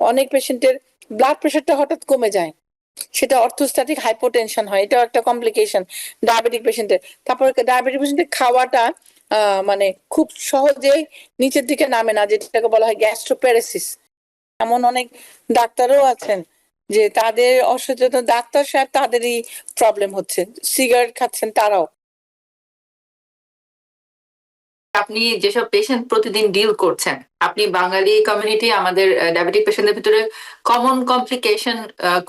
অনেক পেশেন্টের ব্লাড প্রেশারটা হঠাৎ কমে যায়, সেটা অর্থোস্ট্যাটিক হাইপোটেনশন হয়, এটা একটা কমপ্লিকেশন ডায়াবেটিক পেশেন্টের। তারপরে ডায়াবেটিক পেশেন্টের খাওয়াটা মানে খুব সহজেই নিচের দিকে নামে না, যেটাকে বলা হয় গ্যাস্ট্রোপ্যারেসিস। এমন অনেক ডাক্তারও আছেন যে তাদের অসচেতন, ডাক্তার সাহেব তাদেরই প্রবলেম হচ্ছে, সিগারেট খাচ্ছেন তারাও। আপনি যেসব পেশেন্ট প্রতিদিন ডিল করছেন, আপনি বাঙালি কমিউনিটি আমাদের ডায়াবেটিক পেশেন্টদের ভিতরে কমন কমপ্লিকেশন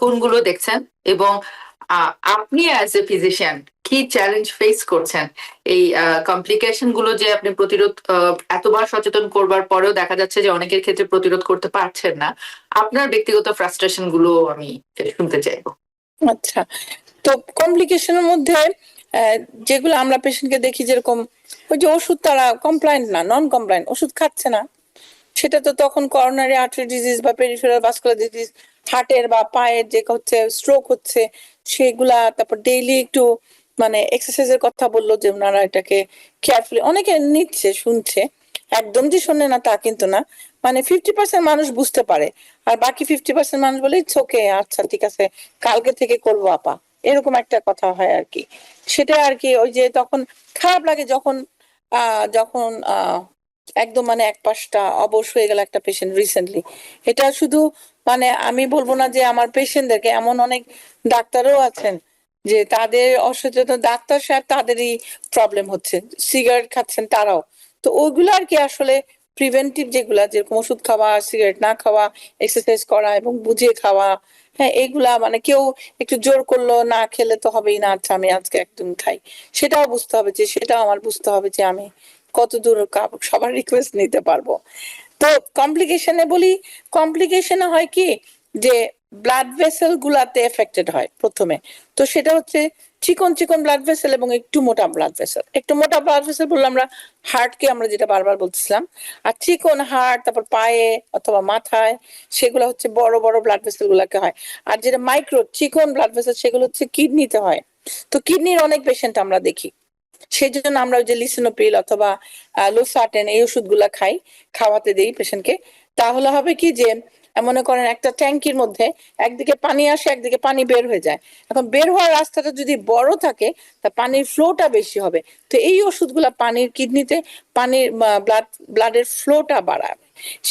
কোনগুলো দেখছেন, এবং আপনি অ্যাজ এ ফিজিশিয়ান কি চ্যালেঞ্জ ফেস করছেন এই কমপ্লিকেশন গুলো যে আপনি প্রতিরোধ এতবার সচেতন করবার পরেও দেখা যাচ্ছে যে অনেকের ক্ষেত্রে প্রতিরোধ করতে পারছেন না? আপনার ব্যক্তিগত ফ্রাস্ট্রেশন গুলো আমি শুনতে চাইবো। আচ্ছা, তো কমপ্লিকেশনের মধ্যে যেগুলো আমরা পেশেন্টকে দেখি, যেরকম ওই যে ওষুধ তারা কমপ্লায়েন্ট না, নন কমপ্লায়েন্ট, ওষুধ খাচ্ছে না, সেটা তো তখন করোনারি আর্টারি ডিজিজ বা পেরিফেরাল ভাস্কুলার ডিজিজ, হার্টের বা পায়ের যে হচ্ছে স্ট্রোক হচ্ছে সেগুলা। তারপর ডেইলি একটু মানে এক্সারসাইজের কথা বললো যে ওনারা এটাকে কেয়ারফুলি অনেকে নিচ্ছে, শুনছে, একদম যে শোনে না তা কিন্তু না, মানে 50% মানুষ বুঝতে পারে, আর বাকি 50% মানুষ বলে ইটস ওকে, আচ্ছা ঠিক আছে কালকে থেকে করবো আপা, এরকম একটা কথা হয় আর কি। সেটা আর কি ওই যে তখন খারাপ লাগে যখন যখন একদম মানে এক পাশটা অবশ হয়ে গেল একটা পেশেন্ট রিসেন্টলি। এটা শুধু মানে আমি বলবো না যে আমার পেশেন্টদেরকে, এমন অনেক ডাক্তারও আছেন যে তাদের অসচেতন, ডাক্তার সাহেব তাদেরই প্রবলেম হচ্ছে, সিগারেট খাচ্ছেন তারাও। তো ওইগুলো আর কি আসলে প্রিভেন্টিভ, যেগুলা যেরকম ওষুধ খাওয়া, সিগারেট না খাওয়া, এক্সারসাইজ করা এবং বুঝিয়ে খাওয়া, হ্যাঁ এগুলা মানে কেউ একটু জোর করলো না খেলে তো হবেই না, আচ্ছা আমি আজকে একদম খাই, সেটাও বুঝতে হবে যে, সেটাও আমার বুঝতে হবে যে আমি কত দূর সবার রিকোয়েস্ট নিতে পারবো। তো কমপ্লিকেশনে বলি, কমপ্লিকেশনে হয় কি যে ব্লাড ভেসেল গুলাতে এফেক্টেড হয় প্রথমে। তো সেটা হচ্ছে চিকন চিকন ব্লাড ভেসেল এবং একটু মোটা ব্লাড ভেসেল। একটু মোটা ব্লাড ভেসেল বললাম আমরা হার্টকে, আমরা যেটা বারবার বলতেছিলাম, আর চিকন হার্ট তারপর পায়ে অথবা মাথায়, সেগুলো হচ্ছে বড় বড় ব্লাড ভেসেল গুলাকে হয়। আর যেটা মাইক্রো চিকন ব্লাড ভেসেল সেগুলো হচ্ছে কিডনিতে হয়। তো কিডনির অনেক পেশেন্ট আমরা দেখি, সেই জন্য আমরা ওই যে লিসিনোপ্রিল অথবা লোসার্টেন এই ওষুধগুলা খাই, খাওয়াতে দিই পেশেন্টকে। তাহলে হবে কি যে মনে করেন একটা ট্যাঙ্কির মধ্যে একদিকে পানি আসে, একদিকে পানি বের হয়ে যায়। এখন বের হওয়ার রাস্তাটা যদি বড় থাকে তা পানির ফ্লোটা বেশি হবে। তো এই ওষুধগুলা পানির কিডনিতে পানির ব্লাডের ফ্লোটা বাড়ায়,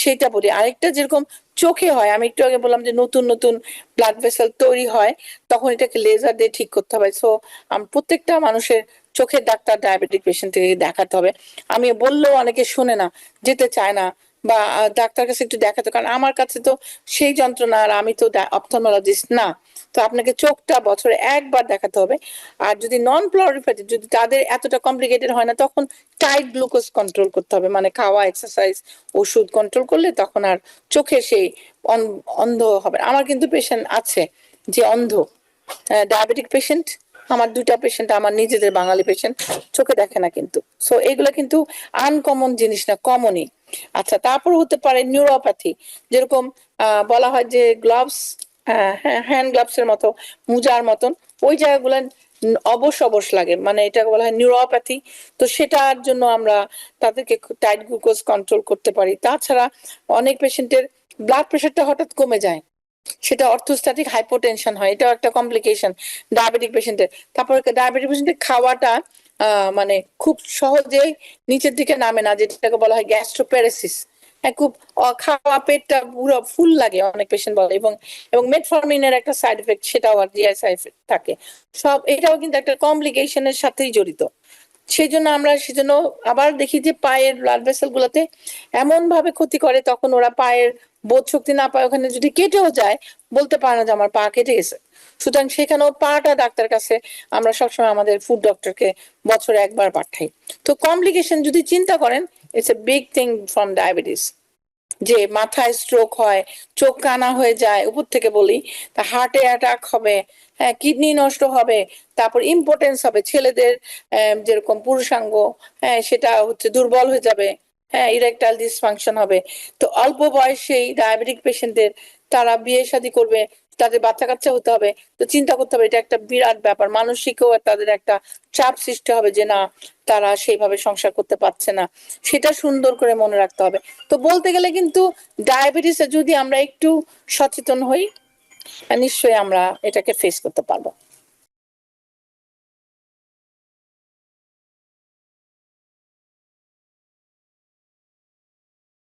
সেটা বলি। আরেকটা যেরকম চোখে হয়, আমি একটু আগে বললাম যে নতুন নতুন ব্লাড ভেসেল তৈরি হয়, তখন এটাকে লেজার দিয়ে ঠিক করতে হবে। সো প্রত্যেকটা মানুষের চোখের ডাক্তার ডায়াবেটিক পেশেন্ট থেকে দেখাতে হবে। আমি বললেও অনেকে শুনে না, যেতে চায় না, বা ডাক্তার কাছে একটু দেখাতে, কারণ আমার কাছে তো সেই যন্ত্রণা, আর আমি তো অপথলমোলজিস্ট না। তো আপনাকে চোখটা বছরে একবার দেখাতে হবে। আর যদি নন প্লরিফেটিভ, যদি তাদের এতটা কমপ্লিকেটেড হয় না, তখন টাইট গ্লুকোজ কন্ট্রোল করতে হবে, মানে খাওয়া, এক্সারসাইজ, ওষুধ কন্ট্রোল করলে তখন আর চোখে সেই অন্ধ হবে। আমার কিন্তু পেশেন্ট আছে যে অন্ধ, ডায়াবেটিক পেশেন্ট। আমার দুইটা পেশেন্ট আমার নিজেদের বাঙালি পেশেন্ট, চোখে দেখে না কিন্তু। সো এগুলা কিন্তু আনকমন জিনিস না, কমনই। আচ্ছা, তারপর হতে পারে নিউরোপ্যাথি, যেরকম বলা হয় যে গ্লাভস, হ্যান্ড গ্লাভস এর মতো, মোজার মতন ওই জায়গাগুলো অবশ অবশ লাগে, মানে এটা বলা হয় নিউরোপ্যাথি। তো সেটার জন্য আমরা তাদেরকে টাইট গ্লুকোজ কন্ট্রোল করতে পারি। তাছাড়া অনেক পেশেন্টের ব্লাড প্রেশারটা হঠাৎ কমে যায়, সেটা অর্থোস্ট্যাটিক হাইপোটেনশন হয়, এটা একটা কমপ্লিকেশন ডায়াবেটিক পেশেন্টের। তারপরে ডায়াবেটিক পেশেন্টের খাওয়াটা মানে খুব সহজেই নিচের দিকে নামে না, যেটাকে বলা হয় গ্যাস্ট্রোপ্যারেসিস। হ্যাঁ, খুব খাওয়া পেটটা পুরো ফুল লাগে অনেক পেশেন্ট বলে, এবং এবং মেটফরমিনের একটা সাইড এফেক্ট, সেটাও আর জিআই সাইড এফেক্ট থাকে। সব এটাও কিন্তু একটা কমপ্লিকেশনের সাথেই জড়িত। সেই জন্য আমরা সেজন্য আবার দেখি যে পায়ের ব্লাড ভেসেল গুলোতে এমন ভাবে ক্ষতি করে, তখন ওরা পায়ের বোধ শক্তি না পায়, ওখানে যদি কেটেও যায় বলতে পারে না যে আমার পা কেটে গেছে। সুতরাং সেখানেও পাটা ডাক্তার কাছে আমরা সবসময় আমাদের ফুড ডক্টরকে বছরে একবার পাঠাই। তো কমপ্লিকেশন যদি চিন্তা করেন, it's a big thing from diabetes, যে মাথায় স্ট্রোক হয়, চোখ কানা হয়ে যায় উপর থেকে বলি, তা হার্টে অ্যাটাক হবে, হ্যাঁ কিডনি নষ্ট হবে, তারপর ইম্পোর্টেন্স হবে ছেলেদের, যেরকম পুরুষাঙ্গ, হ্যাঁ সেটা হচ্ছে দুর্বল হয়ে যাবে, হ্যাঁ ইরেকটাইল ডিসফাংশন হবে। তো অল্প বয়সেই ডায়াবেটিক পেশেন্টদের, তারা বিয়ে শাদী করবে, তাদের বাচ্চা কাচ্চা হতে হবে, তো চিন্তা করতে হবে, এটা একটা বিরাট ব্যাপার, মানসিকও তাদের একটা চাপ সৃষ্টি হবে যে না তারা সেইভাবে সংসার করতে পারছে না, সেটা সুন্দর করে মনে রাখতে হবে। তো বলতে গেলে কিন্তু ডায়াবেটিসে যদি আমরা একটু সচেতন হই, নিশ্চয়ই আমরা এটাকে ফেস করতে পারবো।